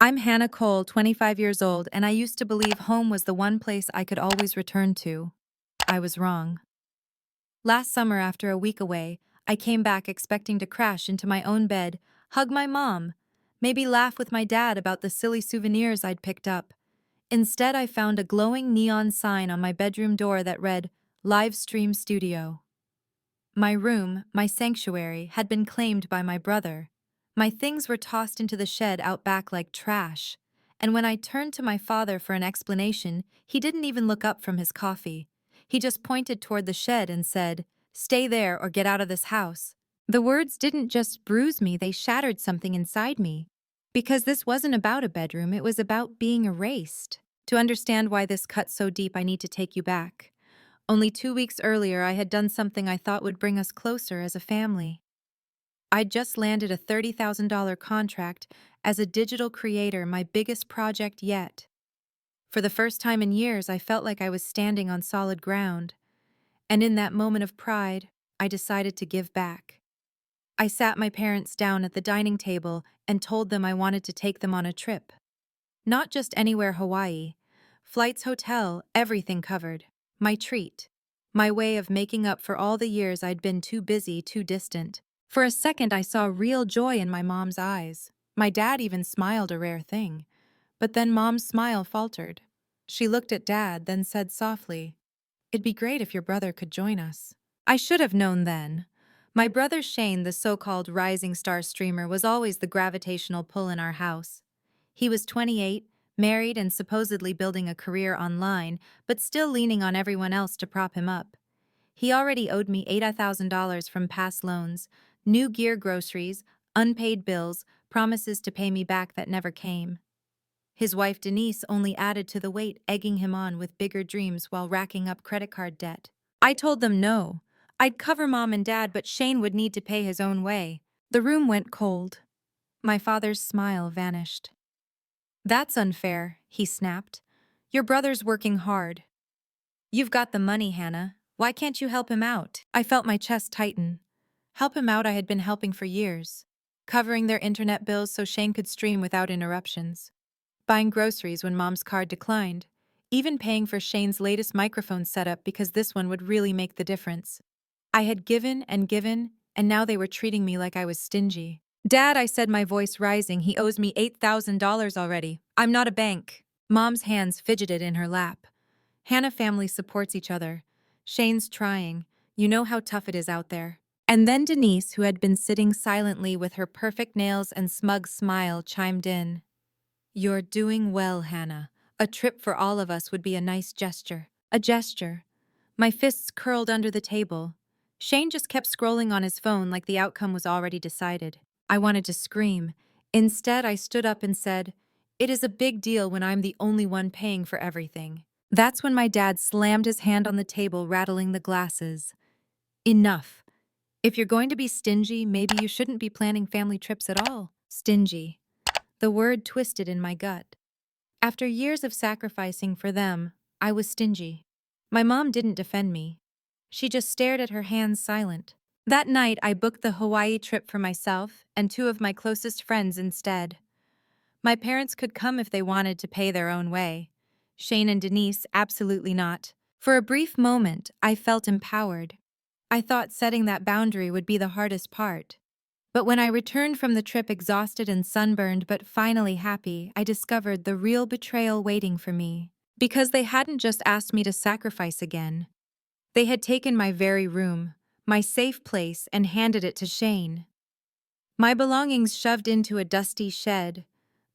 I'm Hannah Cole, 25 years old, and I used to believe home was the one place I could always return to. I was wrong. Last summer, after a week away, I came back expecting to crash into my own bed, hug my mom, maybe laugh with my dad about the silly souvenirs I'd picked up. Instead, I found a glowing neon sign on my bedroom door that read, Livestream Studio. My room, my sanctuary, had been claimed by my brother. My things were tossed into the shed out back like trash, and when I turned to my father for an explanation, he didn't even look up from his coffee. He just pointed toward the shed and said, "Stay there or get out of this house." The words didn't just bruise me, they shattered something inside me. Because this wasn't about a bedroom, it was about being erased. To understand why this cut so deep, I need to take you back. Only 2 weeks earlier, I had done something I thought would bring us closer as a family. I'd just landed a $30,000 contract as a digital creator, my biggest project yet. For the first time in years, I felt like I was standing on solid ground. And in that moment of pride, I decided to give back. I sat my parents down at the dining table and told them I wanted to take them on a trip. Not just anywhere Hawaii. Flights, hotel, everything covered. My treat. My way of making up for all the years I'd been too busy, too distant. For a second, I saw real joy in my mom's eyes. My dad even smiled, a rare thing. But then Mom's smile faltered. She looked at Dad, then said softly, "It'd be great if your brother could join us." I should have known then. My brother Shane, the so-called rising star streamer, was always the gravitational pull in our house. He was 28, married and supposedly building a career online, but still leaning on everyone else to prop him up. He already owed me $8,000 from past loans, new gear, groceries, unpaid bills, promises to pay me back that never came. His wife Denise only added to the weight, egging him on with bigger dreams while racking up credit card debt. I told them no. I'd cover Mom and Dad, but Shane would need to pay his own way. The room went cold. My father's smile vanished. "That's unfair," he snapped. "Your brother's working hard. You've got the money, Hannah. Why can't you help him out?" I felt my chest tighten. Help him out I had been helping for years. Covering their internet bills so Shane could stream without interruptions. Buying groceries when Mom's card declined. Even paying for Shane's latest microphone setup because this one would really make the difference. I had given, and now they were treating me like I was stingy. "Dad," I said, my voice rising, "he owes me $8,000 already. I'm not a bank." Mom's hands fidgeted in her lap. "Hannah, family supports each other. Shane's trying. You know how tough it is out there." And then Denise, who had been sitting silently with her perfect nails and smug smile, chimed in. "You're doing well, Hannah. A trip for all of us would be a nice gesture." A gesture. My fists curled under the table. Shane just kept scrolling on his phone like the outcome was already decided. I wanted to scream. Instead, I stood up and said, "It is a big deal when I'm the only one paying for everything." That's when my dad slammed his hand on the table, rattling the glasses. "Enough. If you're going to be stingy, maybe you shouldn't be planning family trips at all." Stingy. The word twisted in my gut. After years of sacrificing for them, I was stingy. My mom didn't defend me. She just stared at her hands, silent. That night, I booked the Hawaii trip for myself and two of my closest friends instead. My parents could come if they wanted to pay their own way. Shane and Denise, absolutely not. For a brief moment, I felt empowered. I thought setting that boundary would be the hardest part. But when I returned from the trip exhausted and sunburned but finally happy, I discovered the real betrayal waiting for me. Because they hadn't just asked me to sacrifice again. They had taken my very room, my safe place, and handed it to Shane. My belongings shoved into a dusty shed.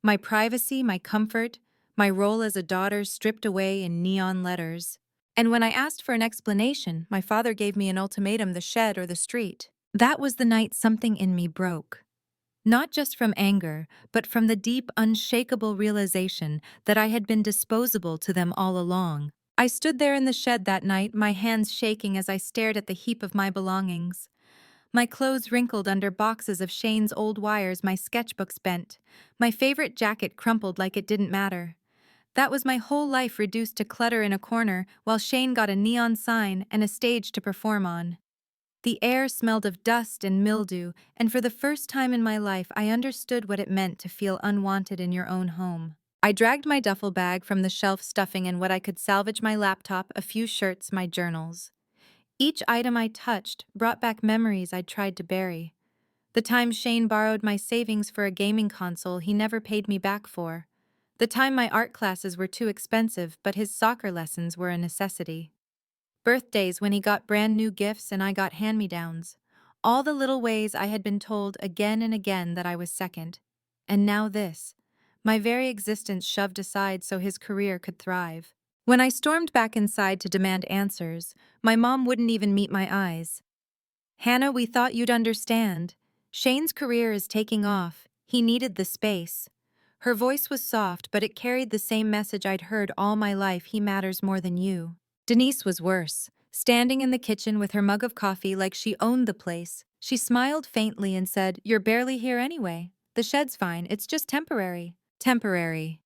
My privacy, my comfort, my role as a daughter stripped away in neon letters. And when I asked for an explanation, my father gave me an ultimatum: the shed or the street. That was the night something in me broke. Not just from anger, but from the deep, unshakable realization that I had been disposable to them all along. I stood there in the shed that night, my hands shaking as I stared at the heap of my belongings. My clothes wrinkled under boxes of Shane's old wires, my sketchbooks bent, my favorite jacket crumpled like it didn't matter. That was my whole life reduced to clutter in a corner, while Shane got a neon sign and a stage to perform on. The air smelled of dust and mildew, and for the first time in my life, I understood what it meant to feel unwanted in your own home. I dragged my duffel bag from the shelf, stuffing in what I could salvage: my laptop, a few shirts, my journals. Each item I touched brought back memories I'd tried to bury. The time Shane borrowed my savings for a gaming console he never paid me back for. The time my art classes were too expensive, but his soccer lessons were a necessity. Birthdays when he got brand new gifts and I got hand-me-downs. All the little ways I had been told again and again that I was second. And now this. My very existence shoved aside so his career could thrive. When I stormed back inside to demand answers, my mom wouldn't even meet my eyes. "Hannah, we thought you'd understand. Shane's career is taking off. He needed the space." Her voice was soft, but it carried the same message I'd heard all my life: he matters more than you. Denise was worse, standing in the kitchen with her mug of coffee like she owned the place. She smiled faintly and said, "You're barely here anyway. The shed's fine, it's just temporary." Temporary.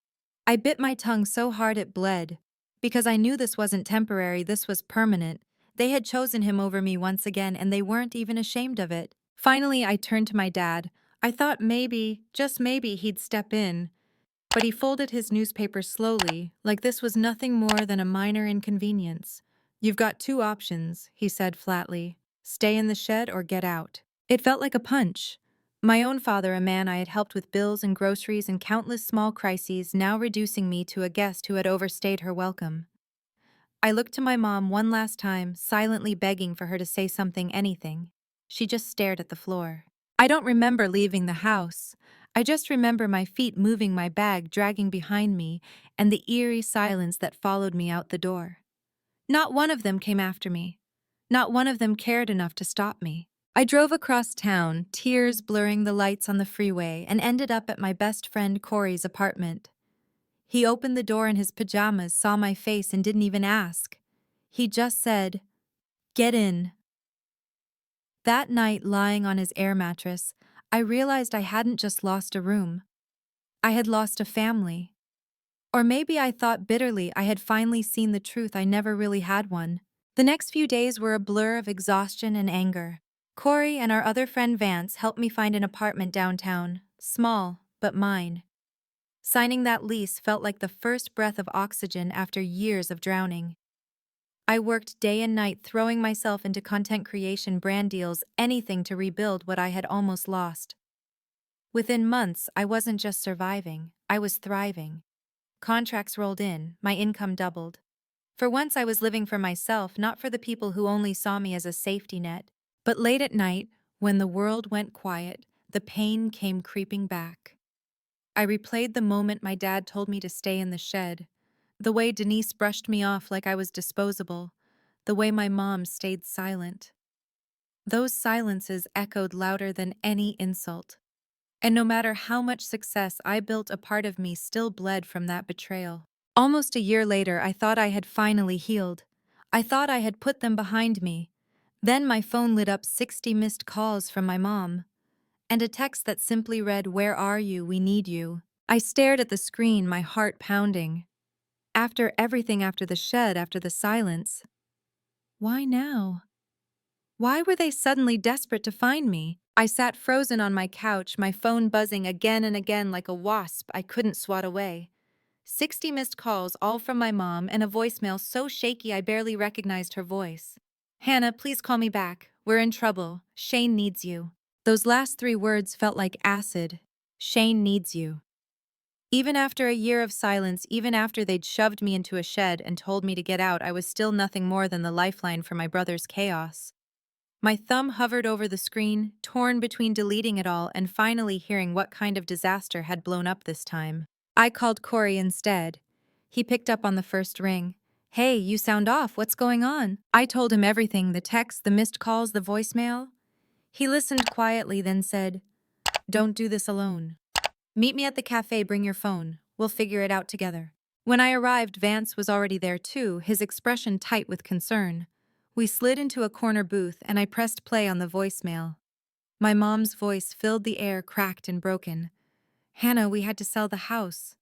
I bit my tongue so hard it bled. Because I knew this wasn't temporary, this was permanent. They had chosen him over me once again, and they weren't even ashamed of it. Finally, I turned to my dad. I thought maybe, just maybe, he'd step in. But he folded his newspaper slowly, like this was nothing more than a minor inconvenience. "You've got two options," he said flatly. "Stay in the shed or get out." It felt like a punch. My own father, a man I had helped with bills and groceries and countless small crises, now reducing me to a guest who had overstayed her welcome. I looked to my mom one last time, silently begging for her to say something, anything. She just stared at the floor. I don't remember leaving the house. I just remember my feet moving, my bag dragging behind me, and the eerie silence that followed me out the door. Not one of them came after me. Not one of them cared enough to stop me. I drove across town, tears blurring the lights on the freeway, and ended up at my best friend Corey's apartment. He opened the door in his pajamas, saw my face, and didn't even ask. He just said, "Get in." That night, lying on his air mattress, I realized I hadn't just lost a room. I had lost a family. Or maybe I thought bitterly I had finally seen the truth: I never really had one. The next few days were a blur of exhaustion and anger. Corey and our other friend Vance helped me find an apartment downtown, small, but mine. Signing that lease felt like the first breath of oxygen after years of drowning. I worked day and night, throwing myself into content creation, brand deals, anything to rebuild what I had almost lost. Within months, I wasn't just surviving, I was thriving. Contracts rolled in, my income doubled. For once, I was living for myself, not for the people who only saw me as a safety net. But late at night, when the world went quiet, the pain came creeping back. I replayed the moment my dad told me to stay in the shed, the way Denise brushed me off like I was disposable, the way my mom stayed silent. Those silences echoed louder than any insult. And no matter how much success I built, a part of me still bled from that betrayal. Almost a year later, I thought I had finally healed. I thought I had put them behind me. Then my phone lit up: 60 missed calls from my mom, and a text that simply read, "Where are you? We need you." I stared at the screen, my heart pounding. After everything, after the shed, after the silence, why now? Why were they suddenly desperate to find me? I sat frozen on my couch, my phone buzzing again and again like a wasp I couldn't swat away. 60 missed calls, all from my mom, and a voicemail so shaky I barely recognized her voice. "Hannah, please call me back. We're in trouble. Shane needs you." Those last 3 words felt like acid. Shane needs you. Even after a year of silence, even after they'd shoved me into a shed and told me to get out, I was still nothing more than the lifeline for my brother's chaos. My thumb hovered over the screen, torn between deleting it all and finally hearing what kind of disaster had blown up this time. I called Corey instead. He picked up on the first ring. "Hey, you sound off. What's going on?" I told him everything: the text, the missed calls, the voicemail. He listened quietly, then said, "Don't do this alone. Meet me at the cafe, bring your phone. We'll figure it out together." When I arrived, Vance was already there too, his expression tight with concern. We slid into a corner booth and I pressed play on the voicemail. My mom's voice filled the air, cracked and broken. "Hannah, we had to sell the house.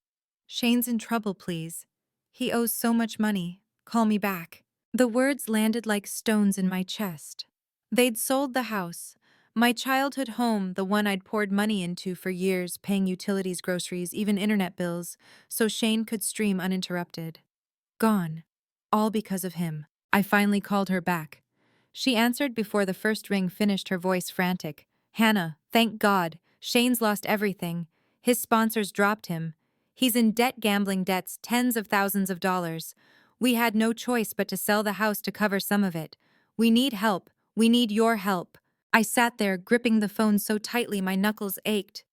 Shane's in trouble, please. He owes so much money. Call me back." The words landed like stones in my chest. They'd sold the house. My childhood home, the one I'd poured money into for years, paying utilities, groceries, even internet bills, so Shane could stream uninterrupted. Gone. All because of him. I finally called her back. She answered before the first ring finished, her voice frantic. Hannah, thank God. Shane's lost everything. His sponsors dropped him. He's in debt, gambling debts, tens of thousands of dollars. We had no choice but to sell the house to cover some of it. We need help. We need your help. I sat there, gripping the phone so tightly my knuckles ached.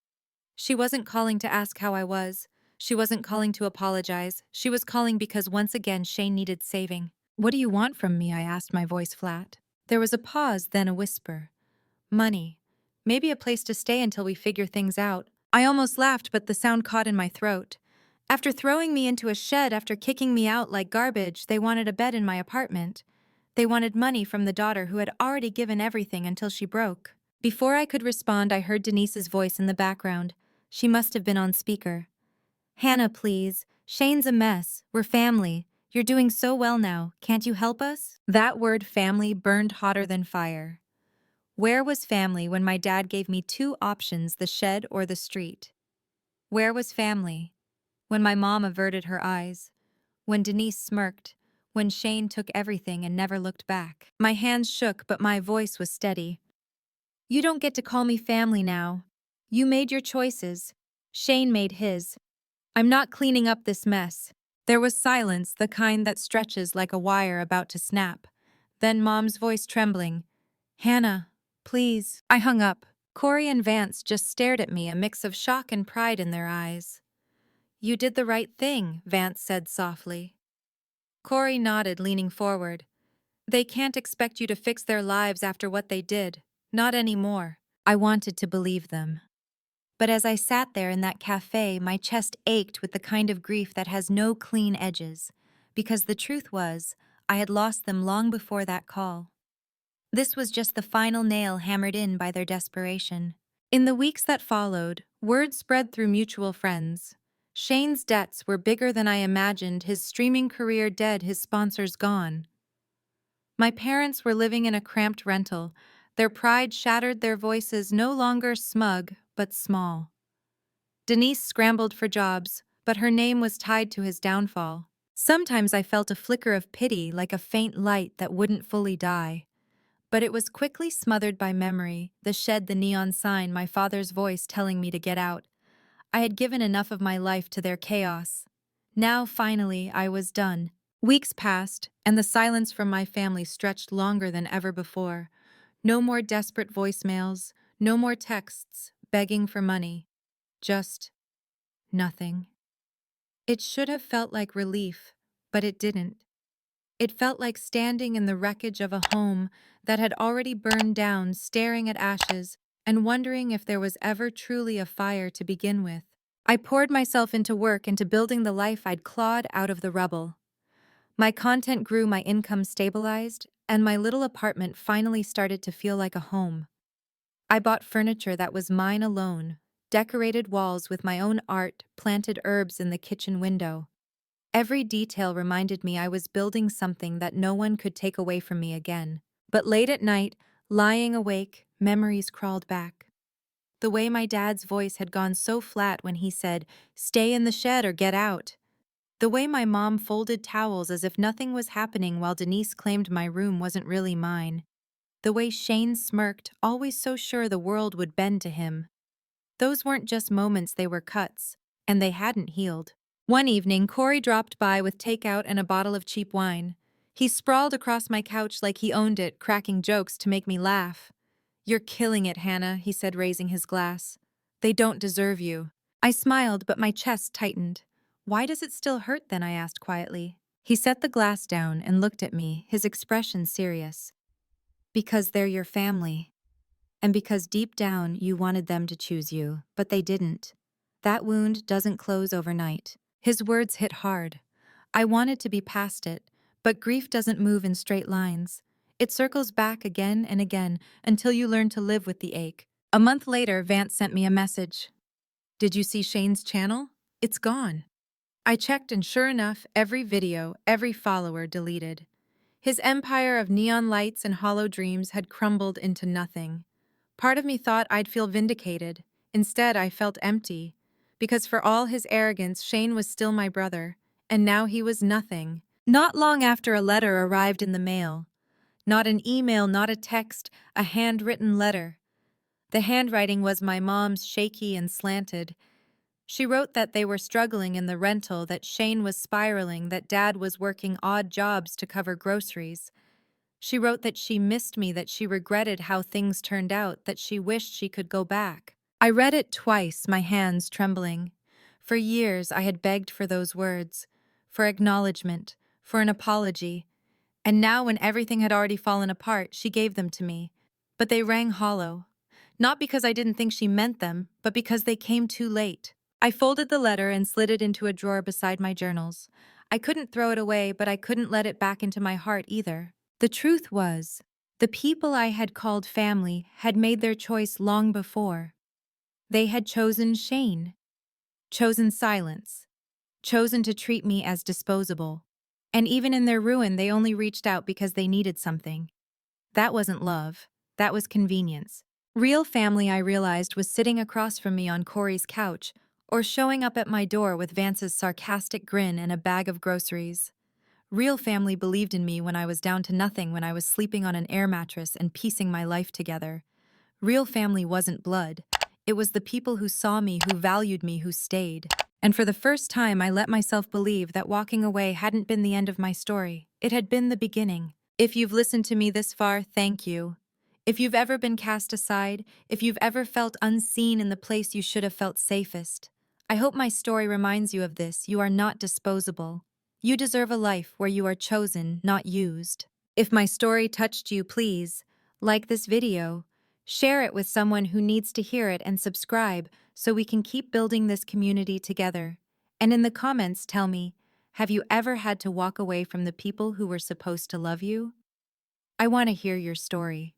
She wasn't calling to ask how I was. She wasn't calling to apologize. She was calling because once again Shane needed saving. What do you want from me? I asked, my voice flat. There was a pause, then a whisper. Money. Maybe a place to stay until we figure things out. I almost laughed, but the sound caught in my throat. After throwing me into a shed, after kicking me out like garbage, they wanted a bed in my apartment. They wanted money from the daughter who had already given everything until she broke. Before I could respond, I heard Denise's voice in the background. She must have been on speaker. Hannah, please. Shane's a mess. We're family. You're doing so well now. Can't you help us? That word family burned hotter than fire. Where was family when my dad gave me two options, the shed or the street? Where was family when my mom averted her eyes? When Denise smirked? When Shane took everything and never looked back? My hands shook, but my voice was steady. You don't get to call me family now. You made your choices. Shane made his. I'm not cleaning up this mess. There was silence, the kind that stretches like a wire about to snap. Then Mom's voice trembling. Hannah, please. I hung up. Corey and Vance just stared at me, a mix of shock and pride in their eyes. You did the right thing, Vance said softly. Corey nodded, leaning forward. They can't expect you to fix their lives after what they did. Not anymore. I wanted to believe them. But as I sat there in that cafe, my chest ached with the kind of grief that has no clean edges, because the truth was, I had lost them long before that call. This was just the final nail hammered in by their desperation. In the weeks that followed, word spread through mutual friends. Shane's debts were bigger than I imagined, his streaming career dead, his sponsors gone. My parents were living in a cramped rental, their pride shattered, their voices no longer smug, but small. Denise scrambled for jobs, but her name was tied to his downfall. Sometimes I felt a flicker of pity, like a faint light that wouldn't fully die. But it was quickly smothered by memory, the shed, the neon sign, my father's voice telling me to get out. I had given enough of my life to their chaos. Now, finally, I was done. Weeks passed, and the silence from my family stretched longer than ever before. No more desperate voicemails, no more texts begging for money. Just nothing. It should have felt like relief, but it didn't. It felt like standing in the wreckage of a home that had already burned down, staring at ashes, and wondering if there was ever truly a fire to begin with. I poured myself into work, into building the life I'd clawed out of the rubble. My content grew, my income stabilized, and my little apartment finally started to feel like a home. I bought furniture that was mine alone, decorated walls with my own art, planted herbs in the kitchen window. Every detail reminded me I was building something that no one could take away from me again. But late at night, lying awake, memories crawled back. The way my dad's voice had gone so flat when he said, "Stay in the shed or get out." The way my mom folded towels as if nothing was happening while Denise claimed my room wasn't really mine. The way Shane smirked, always so sure the world would bend to him. Those weren't just moments, they were cuts, and they hadn't healed. One evening, Corey dropped by with takeout and a bottle of cheap wine. He sprawled across my couch like he owned it, cracking jokes to make me laugh. "You're killing it, Hannah," he said, raising his glass. "They don't deserve you." I smiled, but my chest tightened. "Why does it still hurt then?" I asked quietly. He set the glass down and looked at me, his expression serious. "Because they're your family. And because deep down you wanted them to choose you, but they didn't. That wound doesn't close overnight." His words hit hard. I wanted to be past it, but grief doesn't move in straight lines. It circles back again and again until you learn to live with the ache. A month later, Vance sent me a message. "Did you see Shane's channel? It's gone." I checked, and sure enough, every video, every follower deleted. His empire of neon lights and hollow dreams had crumbled into nothing. Part of me thought I'd feel vindicated. Instead, I felt empty. Because for all his arrogance, Shane was still my brother, and now he was nothing. Not long after, a letter arrived in the mail. Not an email, not a text, a handwritten letter. The handwriting was my mom's, shaky and slanted. She wrote that they were struggling in the rental, that Shane was spiraling, that Dad was working odd jobs to cover groceries. She wrote that she missed me, that she regretted how things turned out, that she wished she could go back. I read it twice, my hands trembling. For years I had begged for those words, for acknowledgement, for an apology. And now, when everything had already fallen apart, she gave them to me. But they rang hollow. Not because I didn't think she meant them, but because they came too late. I folded the letter and slid it into a drawer beside my journals. I couldn't throw it away, but I couldn't let it back into my heart either. The truth was, the people I had called family had made their choice long before. They had chosen Shane, chosen silence, chosen to treat me as disposable. And even in their ruin, they only reached out because they needed something. That wasn't love. That was convenience. Real family, I realized, was sitting across from me on Corey's couch, or showing up at my door with Vance's sarcastic grin and a bag of groceries. Real family believed in me when I was down to nothing, when I was sleeping on an air mattress and piecing my life together. Real family wasn't blood. It was the people who saw me, who valued me, who stayed. And for the first time, I let myself believe that walking away hadn't been the end of my story. It had been the beginning. If you've listened to me this far, thank you. If you've ever been cast aside, if you've ever felt unseen in the place you should have felt safest, I hope my story reminds you of this. You are not disposable. You deserve a life where you are chosen, not used. If my story touched you, please like this video, share it with someone who needs to hear it, and subscribe so we can keep building this community together. And in the comments, tell me, have you ever had to walk away from the people who were supposed to love you? I want to hear your story.